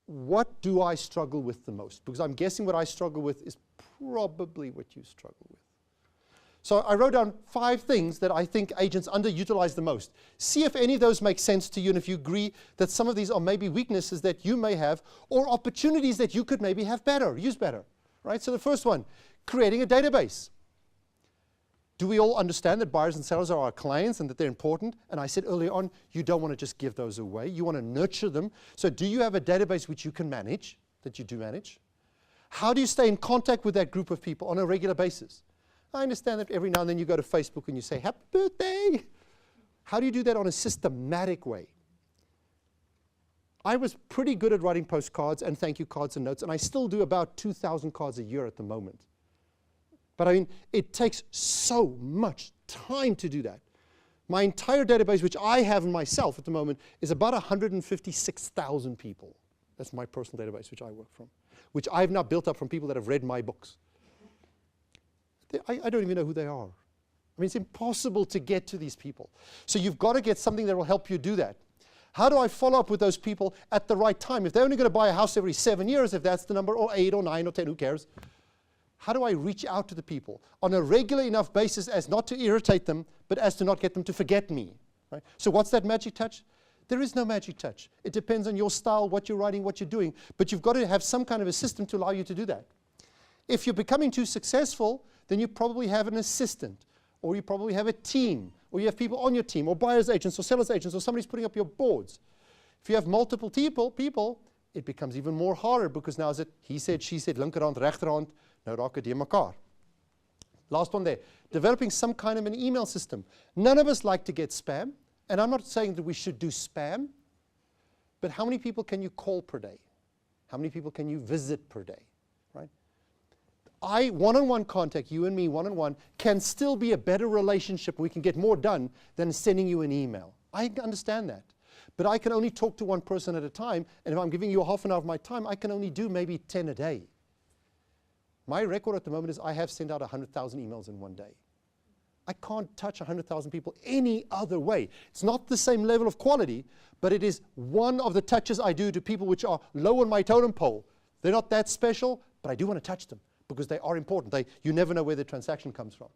what do I struggle with the most? Because I'm guessing what I struggle with is probably what you struggle with. So I wrote down 5 things that I think agents underutilize the most. See if any of those make sense to you, and if you agree that some of these are maybe weaknesses that you may have, or opportunities that you could maybe have better, use better. Right? So the first one, creating a database. Do we all understand that buyers and sellers are our clients and that they're important? And I said earlier on, you don't want to just give those away. You want to nurture them. So do you have a database which you can manage, that you do manage? How do you stay in contact with that group of people on a regular basis? I understand that every now and then you go to Facebook and you say, happy birthday. How do you do that on a systematic way? I was pretty good at writing postcards and thank you cards and notes, and I still do about 2,000 cards a year at the moment. But I mean, it takes so much time to do that. My entire database, which I have myself at the moment, is about 156,000 people. That's my personal database, which I work from, which I've now built up from people that have read my books. I don't even know who they are. I mean, it's impossible to get to these people. So you've got to get something that will help you do that. How do I follow up with those people at the right time? If they're only going to buy a house every 7 years, if that's the number, or 8 or 9 or 10, who cares? How do I reach out to the people on a regular enough basis as not to irritate them, but as to not get them to forget me? Right? So what's that magic touch? There is no magic touch. It depends on your style, what you're writing, what you're doing. But you've got to have some kind of a system to allow you to do that. If you're becoming too successful, then you probably have an assistant, or you probably have a team, or you have people on your team, or buyer's agents, or seller's agents, or somebody's putting up your boards. If you have multiple people, it becomes even more harder, because now is it he said, she said, linkerhand, regterhand, nou raak het mekaar. Last one there, developing some kind of an email system. None of us like to get spam, and I'm not saying that we should do spam, but how many people can you call per day? How many people can you visit per day? One-on-one contact, you and me, one-on-one, can still be a better relationship. We can get more done than sending you an email. I understand that. But I can only talk to one person at a time, and if I'm giving you half an hour of my time, I can only do maybe 10 a day. My record at the moment is I have sent out 100,000 emails in one day. I can't touch 100,000 people any other way. It's not the same level of quality, but it is one of the touches I do to people which are low on my totem pole. They're not that special, but I do want to touch them, because they are important. You never know where the transaction comes from.